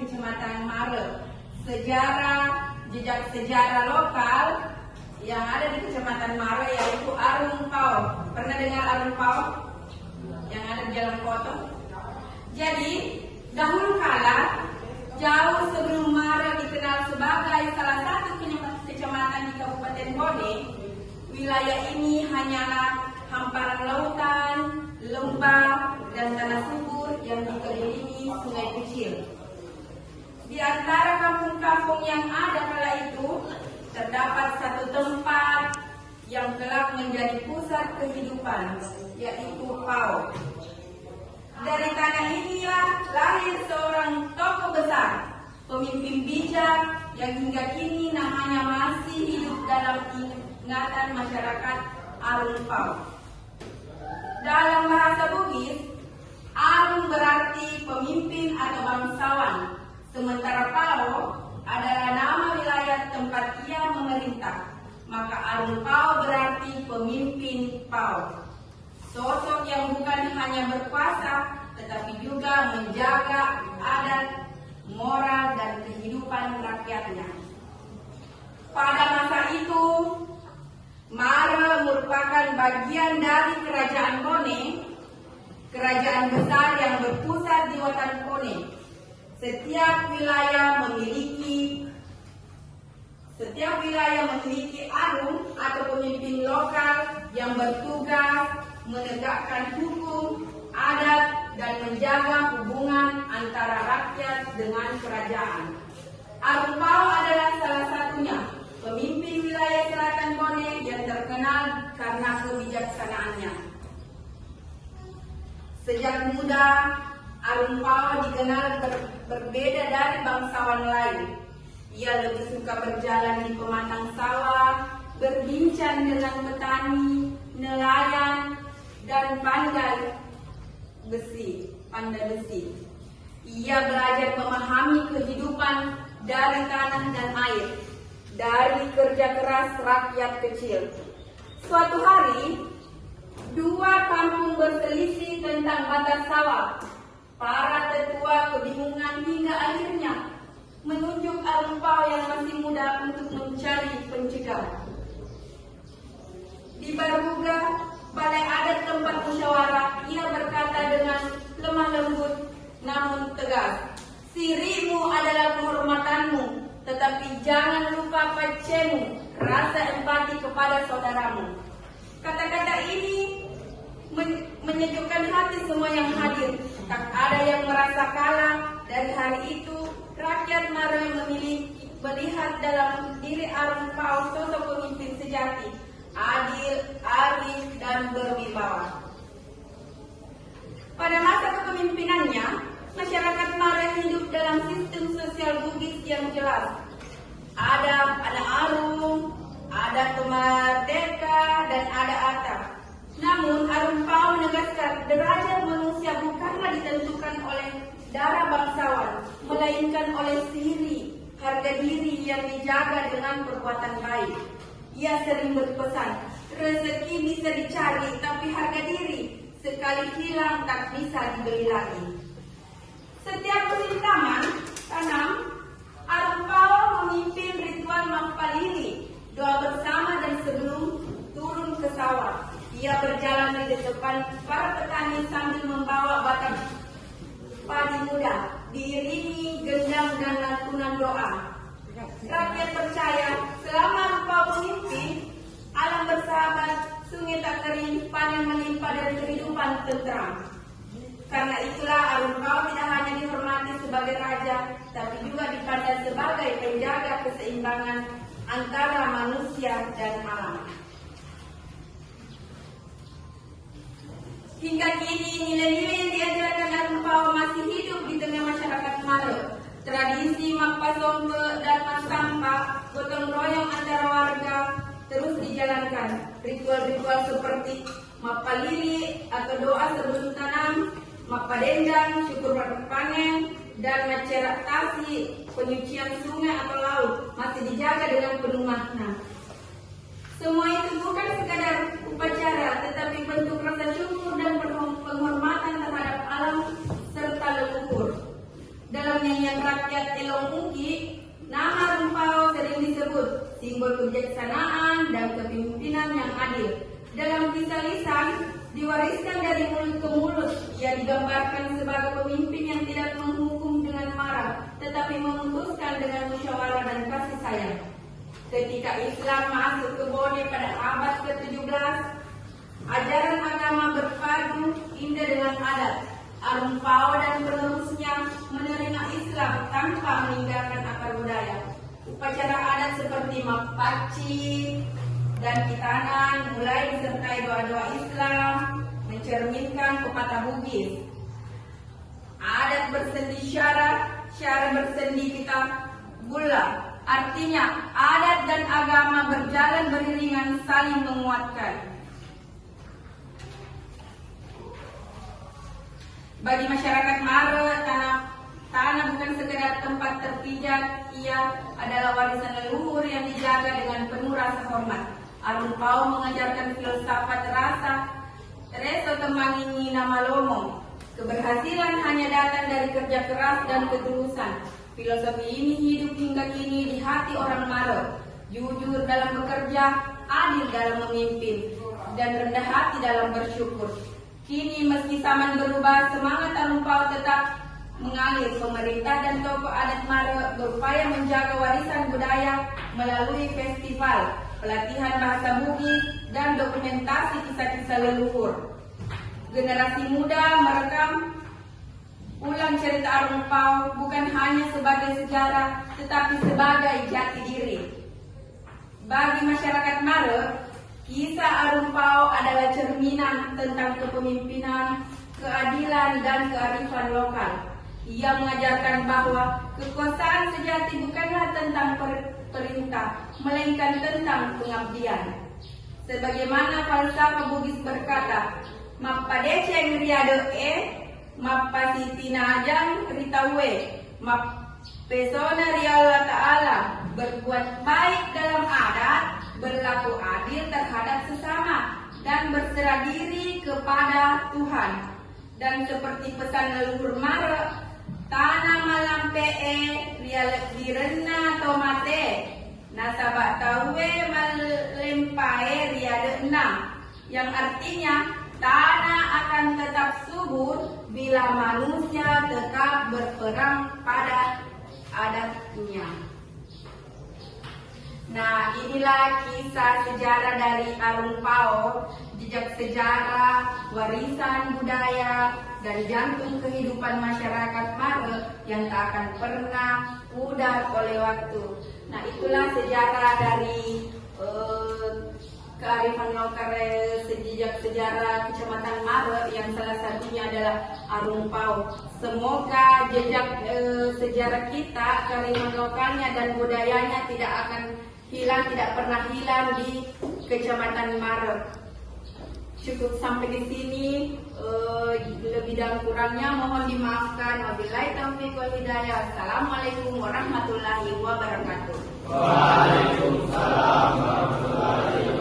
Kecamatan Mare. Jejak sejarah lokal yang ada di Kecamatan Mare yaitu Arung Pau. Pernah dengar Arung Pau? Yang ada di Jalan Koto. Jadi, dahulu kala, jauh sebelum Mare dikenal sebagai salah satu kecamatan di Kabupaten Bone, wilayah ini hanyalah hamparan lautan, lembah, dan tanah subur yang dikelilingi sungai kecil. Di antara kampung-kampung yang ada kala itu, terdapat satu tempat yang kelak menjadi pusat kehidupan, yaitu Pau. Dari tanah inilah lahir seorang tokoh besar, pemimpin bijak yang hingga kini namanya masih hidup dalam ingatan masyarakat Arung Pau. Dalam bahasa Bugis, Arung berarti pemimpin atau bangsawan, sementara Pau adalah nama wilayah tempat ia memerintah. Maka Arung Pau berarti pemimpin Pau. Sosok yang bukan hanya berkuasa, tetapi juga menjaga adat, moral, dan kehidupan rakyatnya. Pada masa itu, Mare merupakan bagian dari Kerajaan Bone, kerajaan besar yang berpusat di Watan Bone. Setiap wilayah memiliki arung atau pemimpin lokal yang bertugas menegakkan hukum, adat, dan menjaga hubungan antara rakyat dengan kerajaan. Arung Pau adalah salah satunya, pemimpin wilayah selatan Bone yang terkenal karena kebijaksanaannya. Sejak muda, Arung Pau dikenal berbeda dari bangsawan lain. Ia lebih suka berjalan di pematang sawah, berbincang dengan petani, nelayan, dan pandai besi. Ia belajar memahami kehidupan dari tanah dan air, dari kerja keras rakyat kecil. Suatu hari, dua kampung berselisih tentang batas sawah. Para tetua kebingungan hingga akhirnya menunjuk Arung Pau yang masih muda untuk mencari pencegah. Di Baruga, balai adat tempat musyawarah, ia berkata dengan lemah lembut namun tegas, "Sirimu adalah kehormatanmu, tetapi jangan lupa pacemu, rasa empati kepada saudaramu." Kata-kata ini menyejukkan hati semua yang hadir. Tak ada yang merasa kalah. Dari hari itu, rakyat Mare melihat dalam diri Arung Pau sosok pemimpin sejati, adil, arif, dan berwibawa. Pada masa kepemimpinannya, masyarakat Mare hidup dalam sistem sosial Bugis yang jelas. Ada anak arung, ada kemerdeka, dan ada atap. Namun Arung Pau menegaskan derajat manusia bukanlah ditentukan oleh darah bangsawan, melainkan oleh harga diri yang dijaga dengan perbuatan baik. Ia sering berpesan, rezeki bisa dicari, tapi harga diri sekali hilang tak bisa dibeli lagi. Setiap musim tanam, Arung Pau memimpin ritual Mapalili, doa bersama dan sebelum turun ke sawah. Ia berjalan di depan para petani sambil membawa batang padi muda, diiringi gendang dan lantunan doa. Rakyat percaya selama Arung Pau memimpin, alam bersahabat, sungai tak kering, panen melimpah, dan kehidupan tentram. Karena itulah Arung Pau tidak hanya dihormati sebagai raja, tapi juga dipandang sebagai penjaga keseimbangan antara manusia dan alam. Hingga kini nilai-nilai yang diajarkan Arung Pau masih hidup di tengah masyarakat Mare. Tradisi Mapasombe dan Masampa, gotong royong antara warga, terus dijalankan. Ritual-ritual seperti Mapalili atau doa sebelum tanam, Mapadendang, syukur panen, dan Maceratasi, penyucian sungai atau laut, masih dijaga dengan penuh makna. Semua itu bukan sekadar upacara, tetapi bentuk rasa syukur dan penghormatan terhadap alam serta leluhur. Dalam nyanyian rakyat Elong Ungki, nama Arung Pao sering disebut simbol kebijaksanaan dan kepemimpinan yang adil. Dalam kisah lisan, diwariskan dari mulut ke mulut, ia digambarkan sebagai pemimpin yang tidak menghukum dengan marah, tetapi memutuskan dengan musyawarah dan kasih sayang. Ketika Islam masuk ke Bone pada abad ke-17, ajaran agama berpadu indah dengan adat. Arung Pao dan penerusnya menerima Islam tanpa meninggalkan akar budaya. Upacara adat seperti Mapaci dan Kitanan mulai disertai doa-doa Islam, mencerminkan pepatah Bugis. Adat bersendi syara bersendi kitab Bulla. Artinya adat dan agama berjalan beriringan saling menguatkan. Bagi masyarakat Mare, tanah bukan sekedar tempat terpijak, ia adalah warisan leluhur yang dijaga dengan penuh rasa hormat. Arung Pao mengajarkan filsafat rasa, Reso Temangini Nama Lomo. Keberhasilan hanya datang dari kerja keras dan ketulusan. Filosofi ini hidup hingga kini di hati orang Mare. Jujur dalam bekerja, adil dalam memimpin, dan rendah hati dalam bersyukur. Kini meski zaman berubah, semangat Arung Pao tetap mengalir. Pemerintah dan tokoh adat Mare berupaya menjaga warisan budaya melalui festival, pelatihan bahasa Bugis, dan dokumentasi kisah-kisah leluhur. Generasi muda merekam ulang cerita Arung Pao bukan hanya sebagai sejarah, tetapi sebagai jati diri. Bagi masyarakat Mare, kisah Arung Pao adalah cerminan tentang kepemimpinan, keadilan, dan kearifan lokal. Ia mengajarkan bahwa kekuasaan sejati bukanlah tentang perintah, melainkan tentang pengabdian. Sebagaimana falsafah Bugis berkata, Mappadeceng riade Mappasiti najang ritawe, Mappesona riala ta'ala, berbuat baik dalam adat, berlaku adil terhadap sesama, dan berserah diri kepada Tuhan. Dan seperti pesan leluhur Mare, tanah malam PE rialet direna tomate, nasabak tawe malempae riade enam, yang artinya tanah akan tetap subur bila manusia tetap berperang pada adatnya. Nah, inilah kisah sejarah dari Arung Pao, jejak sejarah, warisan budaya, dan jantung kehidupan masyarakat Mare yang tak akan pernah pudar oleh waktu. Nah, itulah sejarah dari kearifan lokal jejak sejarah Kecamatan Mare yang salah satunya adalah Arung Pao. Semoga jejak sejarah kita, kearifan lokalnya dan budayanya tidak akan hilang, tidak pernah hilang di Kecamatan Mare. Cukup sampai di sini, lebih dan kurangnya mohon dimaafkan. Wabillahi taufiq wal hidayah. Assalamualaikum warahmatullahi wabarakatuh. Waalaikumsalam warahmatullahi wabarakatuh.